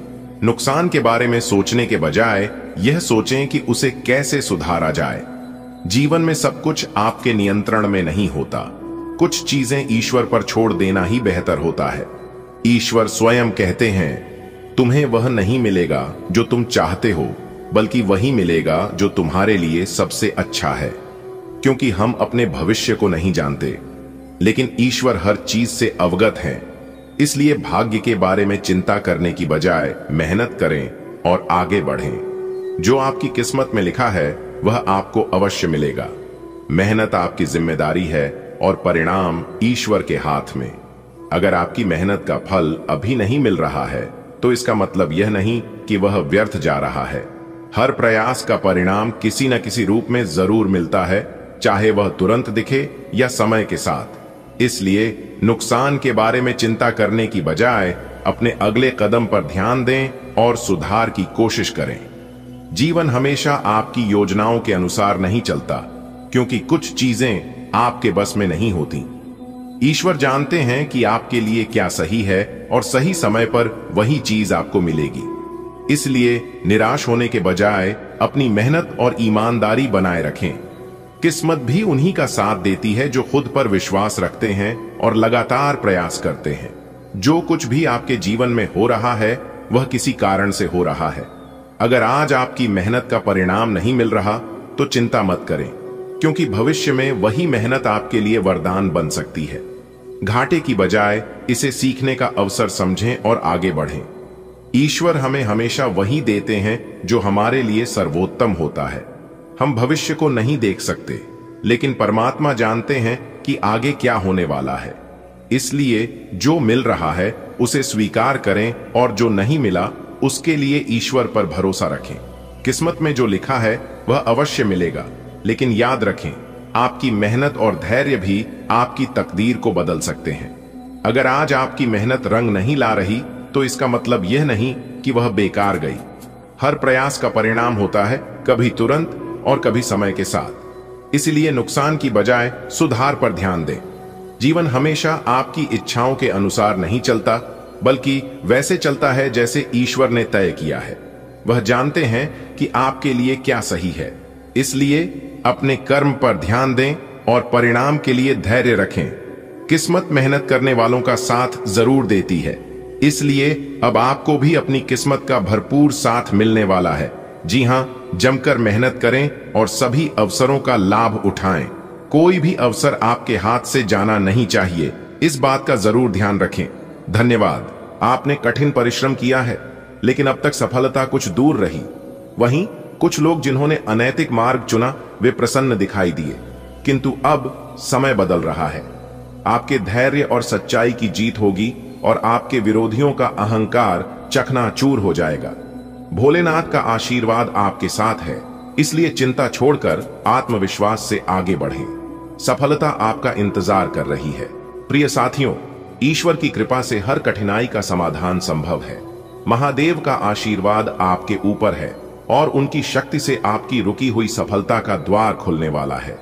नुकसान के बारे में सोचने के बजाय यह सोचें कि उसे कैसे सुधारा जाए। जीवन में सब कुछ आपके नियंत्रण में नहीं होता। कुछ चीजें ईश्वर पर छोड़ देना ही बेहतर होता है। ईश्वर स्वयं कहते हैं, तुम्हें वह नहीं मिलेगा जो तुम चाहते हो, बल्कि वही मिलेगा जो तुम्हारे लिए सबसे अच्छा है। क्योंकि हम अपने भविष्य को नहीं जानते, लेकिन ईश्वर हर चीज से अवगत है। इसलिए भाग्य के बारे में चिंता करने की बजाय मेहनत करें और आगे बढ़ें। जो आपकी किस्मत में लिखा है वह आपको अवश्य मिलेगा। मेहनत आपकी जिम्मेदारी है और परिणाम ईश्वर के हाथ में। अगर आपकी मेहनत का फल अभी नहीं मिल रहा है, तो इसका मतलब यह नहीं कि वह व्यर्थ जा रहा है। हर प्रयास का परिणाम किसी न किसी रूप में जरूर मिलता है, चाहे वह तुरंत दिखे या समय के साथ। इसलिए नुकसान के बारे में चिंता करने की बजाय अपने अगले कदम पर ध्यान दें और सुधार की कोशिश करें। जीवन हमेशा आपकी योजनाओं के अनुसार नहीं चलता, क्योंकि कुछ चीजें आपके बस में नहीं होती। ईश्वर जानते हैं कि आपके लिए क्या सही है और सही समय पर वही चीज आपको मिलेगी। इसलिए निराश होने के बजाय अपनी मेहनत और ईमानदारी बनाए रखें। किस्मत भी उन्हीं का साथ देती है जो खुद पर विश्वास रखते हैं और लगातार प्रयास करते हैं। जो कुछ भी आपके जीवन में हो रहा है वह किसी कारण से हो रहा है। अगर आज आपकी मेहनत का परिणाम नहीं मिल रहा, तो चिंता मत करें, क्योंकि भविष्य में वही मेहनत आपके लिए वरदान बन सकती है। घाटे की बजाय इसे सीखने का अवसर समझें और आगे बढ़ें। ईश्वर हमें हमेशा वही देते हैं जो हमारे लिए सर्वोत्तम होता है। हम भविष्य को नहीं देख सकते, लेकिन परमात्मा जानते हैं कि आगे क्या होने वाला है। इसलिए जो मिल रहा है उसे स्वीकार करें और जो नहीं मिला उसके लिए ईश्वर पर भरोसा रखें। किस्मत में जो लिखा है वह अवश्य मिलेगा, लेकिन याद रखें, आपकी मेहनत और धैर्य भी आपकी तकदीर को बदल सकते हैं। अगर आज आपकी मेहनत रंग नहीं ला रही, तो इसका मतलब यह नहीं कि वह बेकार गई। हर प्रयास का परिणाम होता है, कभी तुरंत और कभी समय के साथ। इसलिए नुकसान की बजाय सुधार पर ध्यान दें। जीवन हमेशा आपकी इच्छाओं के अनुसार नहीं चलता, बल्कि वैसे चलता है जैसे ईश्वर ने तय किया है। वह जानते हैं कि आपके लिए क्या सही है। इसलिए अपने कर्म पर ध्यान दें और परिणाम के लिए धैर्य रखें। किस्मत मेहनत करने वालों का साथ जरूर देती है। इसलिए अब आपको भी अपनी किस्मत का भरपूर साथ मिलने वाला है। जी हां, जमकर मेहनत करें और सभी अवसरों का लाभ उठाएं। कोई भी अवसर आपके हाथ से जाना नहीं चाहिए, इस बात का जरूर ध्यान रखें। धन्यवाद। आपने कठिन परिश्रम किया है, लेकिन अब तक सफलता कुछ दूर रही। वहीं कुछ लोग जिन्होंने अनैतिक मार्ग चुना वे प्रसन्न दिखाई दिए, किंतु अब समय बदल रहा है। आपके धैर्य और सच्चाई की जीत होगी और आपके विरोधियों का अहंकार चकनाचूर हो जाएगा। भोलेनाथ का आशीर्वाद आपके साथ है। इसलिए चिंता छोड़कर आत्मविश्वास से आगे बढ़ें। सफलता आपका इंतजार कर रही है। प्रिय साथियों, ईश्वर की कृपा से हर कठिनाई का समाधान संभव है। महादेव का आशीर्वाद आपके ऊपर है और उनकी शक्ति से आपकी रुकी हुई सफलता का द्वार खुलने वाला है।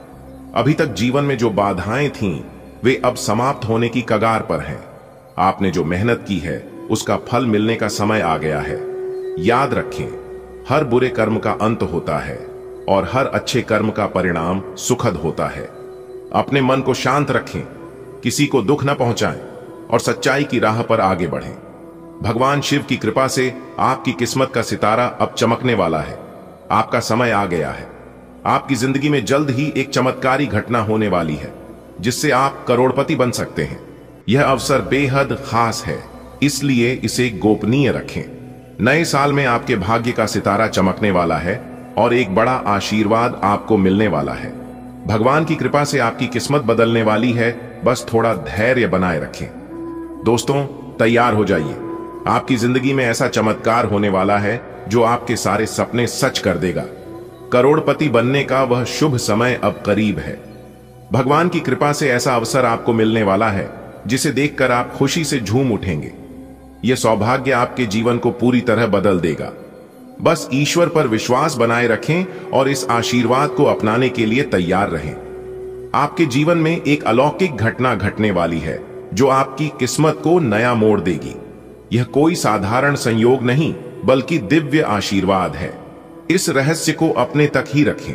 अभी तक जीवन में जो बाधाएं थीं, वे अब समाप्त होने की कगार पर हैं। आपने जो मेहनत की है, उसका फल मिलने का समय आ गया है। याद रखें, हर बुरे कर्म का अंत होता है और हर अच्छे कर्म का परिणाम सुखद होता है। अपने मन को शांत रखें, किसी को दुख न पहुंचाएं और सच्चाई की राह पर आगे बढ़ें। भगवान शिव की कृपा से आपकी किस्मत का सितारा अब चमकने वाला है। आपका समय आ गया है। आपकी जिंदगी में जल्द ही एक चमत्कारी घटना होने वाली है, जिससे आप करोड़पति बन सकते हैं। यह अवसर बेहद खास है, इसलिए इसे गोपनीय रखें। नए साल में आपके भाग्य का सितारा चमकने वाला है और एक बड़ा आशीर्वाद आपको मिलने वाला है। भगवान की कृपा से आपकी किस्मत बदलने वाली है, बस थोड़ा धैर्य बनाए रखें। दोस्तों, तैयार हो जाइए। आपकी जिंदगी में ऐसा चमत्कार होने वाला है जो आपके सारे सपने सच कर देगा। करोड़पति बनने का वह शुभ समय अब करीब है। भगवान की कृपा से ऐसा अवसर आपको मिलने वाला है जिसे देखकर आप खुशी से झूम उठेंगे। यह सौभाग्य आपके जीवन को पूरी तरह बदल देगा। बस ईश्वर पर विश्वास बनाए रखें और इस आशीर्वाद को अपनाने के लिए तैयार रहें। आपके जीवन में एक अलौकिक घटना घटने वाली है जो आपकी किस्मत को नया मोड़ देगी। यह कोई साधारण संयोग नहीं, बल्कि दिव्य आशीर्वाद है। इस रहस्य को अपने तक ही रखें,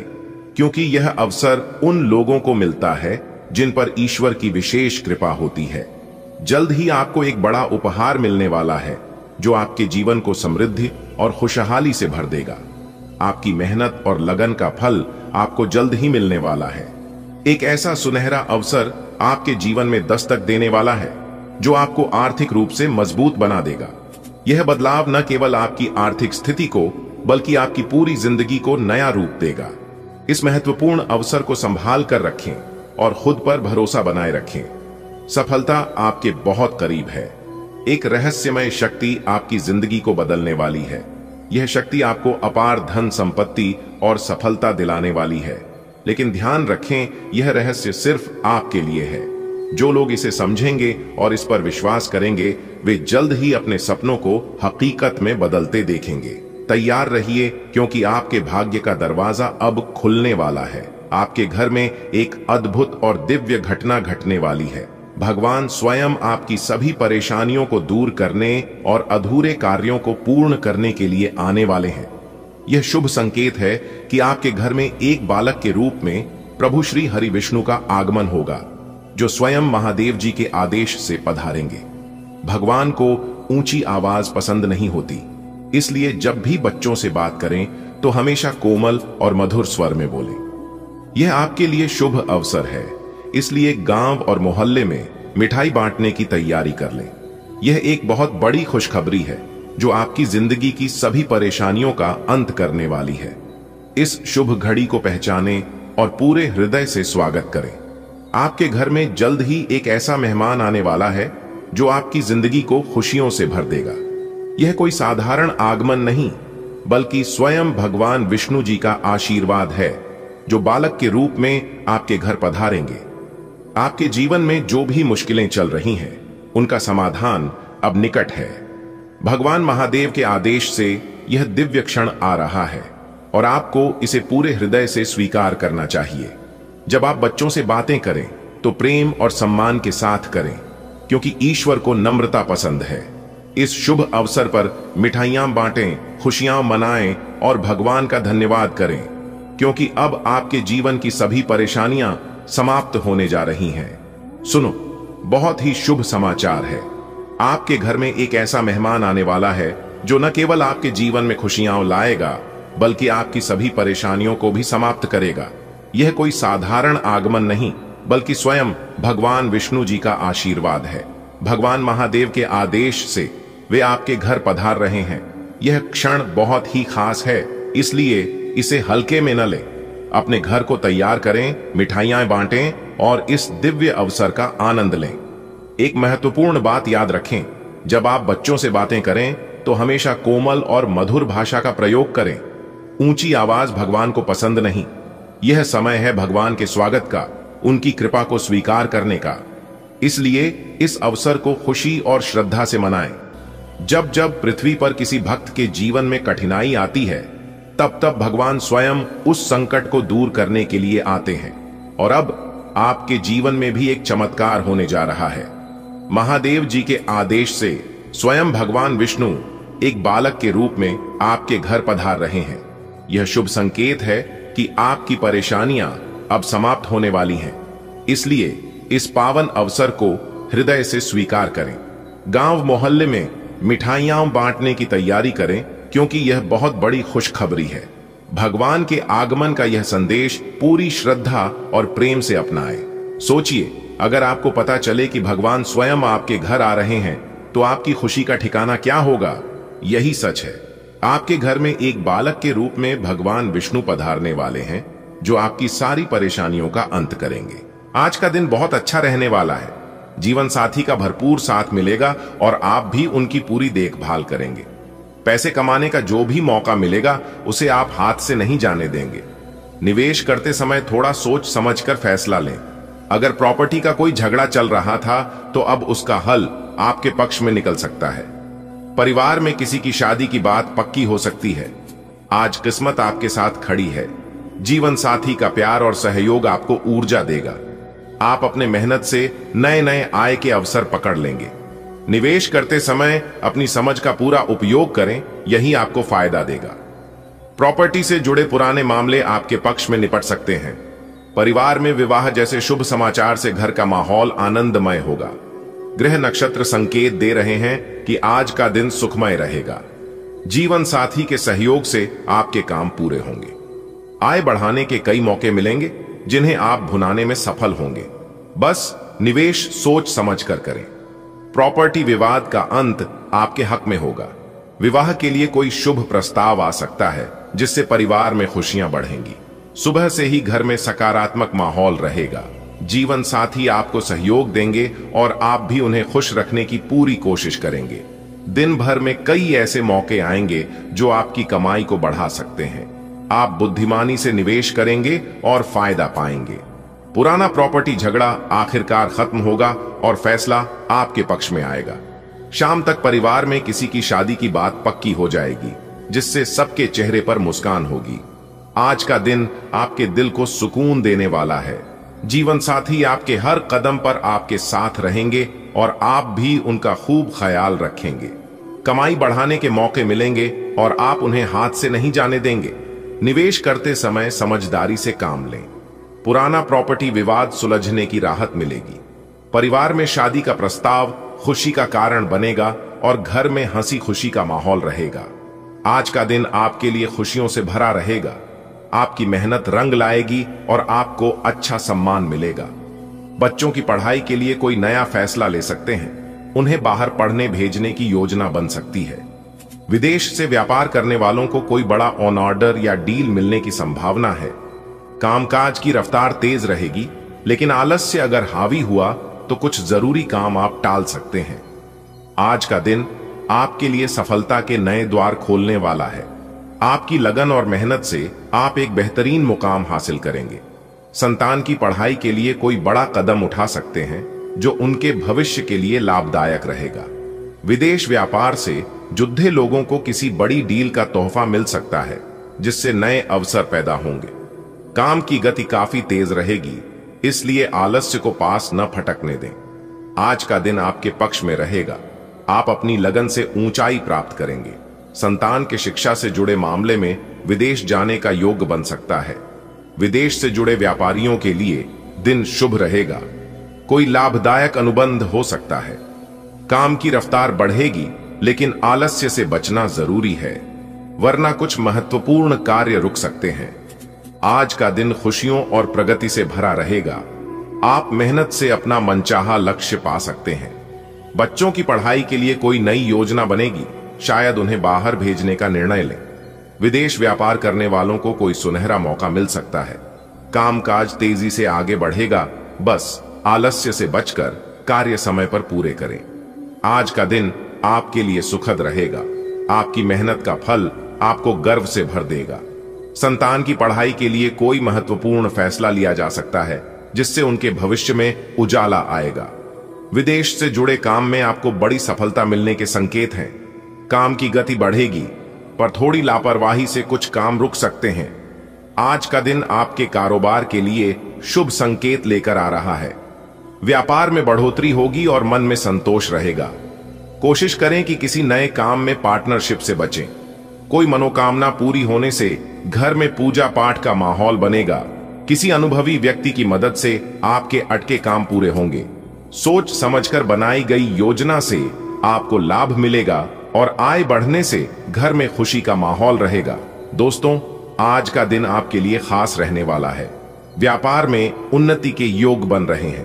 क्योंकि यह अवसर उन लोगों को मिलता है जिन पर ईश्वर की विशेष कृपा होती है। जल्द ही आपको एक बड़ा उपहार मिलने वाला है जो आपके जीवन को समृद्धि और खुशहाली से भर देगा। आपकी मेहनत और लगन का फल आपको जल्द ही मिलने वाला है। एक ऐसा सुनहरा अवसर आपके जीवन में दस्तक देने वाला है जो आपको आर्थिक रूप से मजबूत बना देगा। यह बदलाव न केवल आपकी आर्थिक स्थिति को, बल्कि आपकी पूरी जिंदगी को नया रूप देगा। इस महत्वपूर्ण अवसर को संभाल कर रखें और खुद पर भरोसा बनाए रखें। सफलता आपके बहुत करीब है। एक रहस्यमय शक्ति आपकी जिंदगी को बदलने वाली है। यह शक्ति आपको अपार धन संपत्ति और सफलता दिलाने वाली है। लेकिन ध्यान रखें, यह रहस्य सिर्फ आपके लिए है। जो लोग इसे समझेंगे और इस पर विश्वास करेंगे, वे जल्द ही अपने सपनों को हकीकत में बदलते देखेंगे। तैयार रहिए, क्योंकि आपके भाग्य का दरवाजा अब खुलने वाला है। आपके घर में एक अद्भुत और दिव्य घटना घटने वाली है। भगवान स्वयं आपकी सभी परेशानियों को दूर करने और अधूरे कार्यों को पूर्ण करने के लिए आने वाले हैं। यह शुभ संकेत है कि आपके घर में एक बालक के रूप में प्रभु श्री हरि विष्णु का आगमन होगा, जो स्वयं महादेव जी के आदेश से पधारेंगे। भगवान को ऊंची आवाज पसंद नहीं होती, इसलिए जब भी बच्चों से बात करें तो हमेशा कोमल और मधुर स्वर में बोलें। यह आपके लिए शुभ अवसर है, इसलिए गांव और मोहल्ले में मिठाई बांटने की तैयारी कर लें। यह एक बहुत बड़ी खुशखबरी है जो आपकी जिंदगी की सभी परेशानियों का अंत करने वाली है। इस शुभ घड़ी को पहचानें और पूरे हृदय से स्वागत करें। आपके घर में जल्द ही एक ऐसा मेहमान आने वाला है जो आपकी जिंदगी को खुशियों से भर देगा। यह कोई साधारण आगमन नहीं, बल्कि स्वयं भगवान विष्णु जी का आशीर्वाद है, जो बालक के रूप में आपके घर पधारेंगे। आपके जीवन में जो भी मुश्किलें चल रही हैं, उनका समाधान अब निकट है। भगवान महादेव के आदेश से यह दिव्य क्षण आ रहा है और आपको इसे पूरे हृदय से स्वीकार करना चाहिए। जब आप बच्चों से बातें करें तो प्रेम और सम्मान के साथ करें, क्योंकि ईश्वर को नम्रता पसंद है। इस शुभ अवसर पर मिठाइयां बांटें, खुशियां मनाएं और भगवान का धन्यवाद करें, क्योंकि अब आपके जीवन की सभी परेशानियां समाप्त होने जा रही हैं। सुनो, बहुत ही शुभ समाचार है। आपके घर में एक ऐसा मेहमान आने वाला है जो न केवल आपके जीवन में खुशियां लाएगा, बल्कि आपकी सभी परेशानियों को भी समाप्त करेगा। यह कोई साधारण आगमन नहीं, बल्कि स्वयं भगवान विष्णु जी का आशीर्वाद है। भगवान महादेव के आदेश से वे आपके घर पधार रहे हैं। यह क्षण बहुत ही खास है, इसलिए इसे हल्के में न लें। अपने घर को तैयार करें, मिठाइयां बांटें और इस दिव्य अवसर का आनंद लें। एक महत्वपूर्ण बात याद रखें, जब आप बच्चों से बातें करें तो हमेशा कोमल और मधुर भाषा का प्रयोग करें। ऊंची आवाज भगवान को पसंद नहीं। यह समय है भगवान के स्वागत का, उनकी कृपा को स्वीकार करने का। इसलिए इस अवसर को खुशी और श्रद्धा से मनाएं। जब जब पृथ्वी पर किसी भक्त के जीवन में कठिनाई आती है, तब तब भगवान स्वयं उस संकट को दूर करने के लिए आते हैं। और अब आपके जीवन में भी एक चमत्कार होने जा रहा है। महादेव जी के आदेश से स्वयं भगवान विष्णु एक बालक के रूप में आपके घर पधार रहे हैं। यह शुभ संकेत है कि आपकी परेशानियां अब समाप्त होने वाली हैं। इसलिए इस पावन अवसर को हृदय से स्वीकार करें। गांव मोहल्ले में मिठाइयां बांटने की तैयारी करें, क्योंकि यह बहुत बड़ी खुशखबरी है। भगवान के आगमन का यह संदेश पूरी श्रद्धा और प्रेम से अपनाएं। सोचिए, अगर आपको पता चले कि भगवान स्वयं आपके घर आ रहे हैं, तो आपकी खुशी का ठिकाना क्या होगा। यही सच है। आपके घर में एक बालक के रूप में भगवान विष्णु पधारने वाले हैं, जो आपकी सारी परेशानियों का अंत करेंगे। आज का दिन बहुत अच्छा रहने वाला है। जीवन साथी का भरपूर साथ मिलेगा और आप भी उनकी पूरी देखभाल करेंगे। पैसे कमाने का जो भी मौका मिलेगा, उसे आप हाथ से नहीं जाने देंगे। निवेश करते समय थोड़ा सोच समझकर फैसला लें। अगर प्रॉपर्टी का कोई झगड़ा चल रहा था, तो अब उसका हल आपके पक्ष में निकल सकता है। परिवार में किसी की शादी की बात पक्की हो सकती है। आज किस्मत आपके साथ खड़ी है। जीवन साथी का प्यार और सहयोग आपको ऊर्जा देगा। आप अपने मेहनत से नए नए आय के अवसर पकड़ लेंगे। निवेश करते समय अपनी समझ का पूरा उपयोग करें, यही आपको फायदा देगा। प्रॉपर्टी से जुड़े पुराने मामले आपके पक्ष में निपट सकते हैं। परिवार में विवाह जैसे शुभ समाचार से घर का माहौल आनंदमय होगा। ग्रह नक्षत्र संकेत दे रहे हैं कि आज का दिन सुखमय रहेगा। जीवन साथी के सहयोग से आपके काम पूरे होंगे। आय बढ़ाने के कई मौके मिलेंगे, जिन्हें आप भुनाने में सफल होंगे। बस निवेश सोच समझ कर करें। प्रॉपर्टी विवाद का अंत आपके हक में होगा। विवाह के लिए कोई शुभ प्रस्ताव आ सकता है, जिससे परिवार में खुशियां बढ़ेंगी। सुबह से ही घर में सकारात्मक माहौल रहेगा। जीवन साथी आपको सहयोग देंगे और आप भी उन्हें खुश रखने की पूरी कोशिश करेंगे। दिन भर में कई ऐसे मौके आएंगे जो आपकी कमाई को बढ़ा सकते हैं। आप बुद्धिमानी से निवेश करेंगे और फायदा पाएंगे। पुराना प्रॉपर्टी झगड़ा आखिरकार खत्म होगा और फैसला आपके पक्ष में आएगा। शाम तक परिवार में किसी की शादी की बात पक्की हो जाएगी, जिससे सबके चेहरे पर मुस्कान होगी। आज का दिन आपके दिल को सुकून देने वाला है। जीवन साथी आपके हर कदम पर आपके साथ रहेंगे और आप भी उनका खूब ख्याल रखेंगे। कमाई बढ़ाने के मौके मिलेंगे और आप उन्हें हाथ से नहीं जाने देंगे। निवेश करते समय समझदारी से काम लें। पुराना प्रॉपर्टी विवाद सुलझने की राहत मिलेगी। परिवार में शादी का प्रस्ताव खुशी का कारण बनेगा और घर में हंसी खुशी का माहौल रहेगा। आज का दिन आपके लिए खुशियों से भरा रहेगा। आपकी मेहनत रंग लाएगी और आपको अच्छा सम्मान मिलेगा। बच्चों की पढ़ाई के लिए कोई नया फैसला ले सकते हैं। उन्हें बाहर पढ़ने भेजने की योजना बन सकती है। विदेश से व्यापार करने वालों को कोई बड़ा ऑन ऑर्डर या डील मिलने की संभावना है। कामकाज की रफ्तार तेज रहेगी, लेकिन आलस्य अगर हावी हुआ तो कुछ जरूरी काम आप टाल सकते हैं। आज का दिन आपके लिए सफलता के नए द्वार खोलने वाला है। आपकी लगन और मेहनत से आप एक बेहतरीन मुकाम हासिल करेंगे। संतान की पढ़ाई के लिए कोई बड़ा कदम उठा सकते हैं, जो उनके भविष्य के लिए लाभदायक रहेगा। विदेश व्यापार से जुद्धे लोगों को किसी बड़ी डील का तोहफा मिल सकता है, जिससे नए अवसर पैदा होंगे। काम की गति काफी तेज रहेगी, इसलिए आलस्य को पास न फटकने दें। आज का दिन आपके पक्ष में रहेगा। आप अपनी लगन से ऊंचाई प्राप्त करेंगे। संतान के शिक्षा से जुड़े मामले में विदेश जाने का योग बन सकता है। विदेश से जुड़े व्यापारियों के लिए दिन शुभ रहेगा। कोई लाभदायक अनुबंध हो सकता है। काम की रफ्तार बढ़ेगी, लेकिन आलस्य से बचना जरूरी है, वरना कुछ महत्वपूर्ण कार्य रुक सकते हैं। आज का दिन खुशियों और प्रगति से भरा रहेगा। आप मेहनत से अपना मनचाहा लक्ष्य पा सकते हैं। बच्चों की पढ़ाई के लिए कोई नई योजना बनेगी, शायद उन्हें बाहर भेजने का निर्णय लें। विदेश व्यापार करने वालों को कोई सुनहरा मौका मिल सकता है। कामकाज तेजी से आगे बढ़ेगा, बस आलस्य से बचकर कार्य समय पर पूरे करें। आज का दिन आपके लिए सुखद रहेगा। आपकी मेहनत का फल आपको गर्व से भर देगा। संतान की पढ़ाई के लिए कोई महत्वपूर्ण फैसला लिया जा सकता है जिससे उनके भविष्य में उजाला आएगा। विदेश से जुड़े काम में आपको बड़ी सफलता मिलने के संकेत हैं। काम की गति बढ़ेगी, पर थोड़ी लापरवाही से कुछ काम रुक सकते हैं। आज का दिन आपके कारोबार के लिए शुभ संकेत लेकर आ रहा है। व्यापार में बढ़ोतरी होगी और मन में संतोष रहेगा। कोशिश करें कि किसी नए काम में पार्टनरशिप से बचें। कोई मनोकामना पूरी होने से घर में पूजा पाठ का माहौल बनेगा। किसी अनुभवी व्यक्ति की मदद से आपके अटके काम पूरे होंगे। सोच समझकर बनाई गई योजना से आपको लाभ मिलेगा और आय बढ़ने से घर में खुशी का माहौल रहेगा। दोस्तों, आज का दिन आपके लिए खास रहने वाला है। व्यापार में उन्नति के योग बन रहे हैं।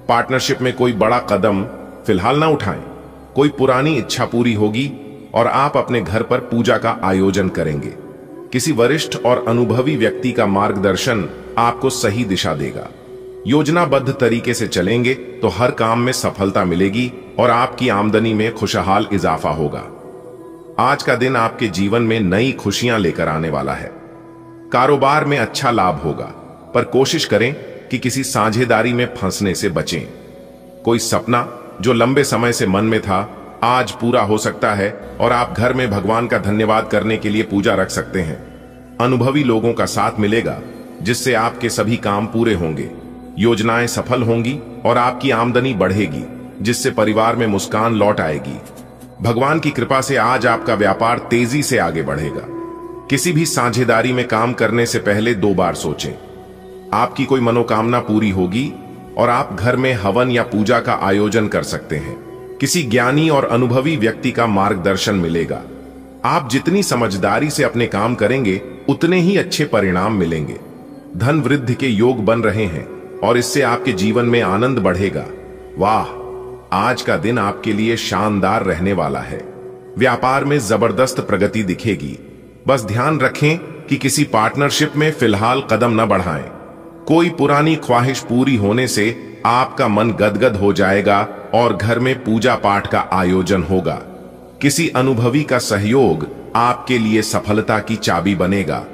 पार्टनरशिप में कोई बड़ा कदम फिलहाल ना उठाएं। कोई पुरानी इच्छा पूरी होगी और आप अपने घर पर पूजा का आयोजन करेंगे। किसी वरिष्ठ और अनुभवी व्यक्ति का मार्गदर्शन आपको सही दिशा देगा। योजनाबद्ध तरीके से चलेंगे तो हर काम में सफलता मिलेगी और आपकी आमदनी में खुशहाल इजाफा होगा। आज का दिन आपके जीवन में नई खुशियां लेकर आने वाला है। कारोबार में अच्छा लाभ होगा, पर कोशिश करें कि किसी साझेदारी में फंसने से बचें। कोई सपना जो लंबे समय से मन में था आज पूरा हो सकता है और आप घर में भगवान का धन्यवाद करने के लिए पूजा रख सकते हैं। अनुभवी लोगों का साथ मिलेगा जिससे आपके सभी काम पूरे होंगे। योजनाएं सफल होंगी और आपकी आमदनी बढ़ेगी जिससे परिवार में मुस्कान लौट आएगी। भगवान की कृपा से आज आपका व्यापार तेजी से आगे बढ़ेगा। किसी भी साझेदारी में काम करने से पहले 2 बार सोचें। आपकी कोई मनोकामना पूरी होगी और आप घर में हवन या पूजा का आयोजन कर सकते हैं। किसी ज्ञानी और अनुभवी व्यक्ति का मार्गदर्शन मिलेगा। आप जितनी समझदारी से अपने काम करेंगे उतने ही अच्छे परिणाम मिलेंगे। धन वृद्धि के योग बन रहे हैं और इससे आपके जीवन में आनंद बढ़ेगा। वाह, आज का दिन आपके लिए शानदार रहने वाला है। व्यापार में जबरदस्त प्रगति दिखेगी। बस ध्यान रखें कि किसी पार्टनरशिप में फिलहाल कदम न बढ़ाएं। कोई पुरानी ख्वाहिश पूरी होने से आपका मन गदगद हो जाएगा और घर में पूजा पाठ का आयोजन होगा। किसी अनुभवी का सहयोग आपके लिए सफलता की चाबी बनेगा।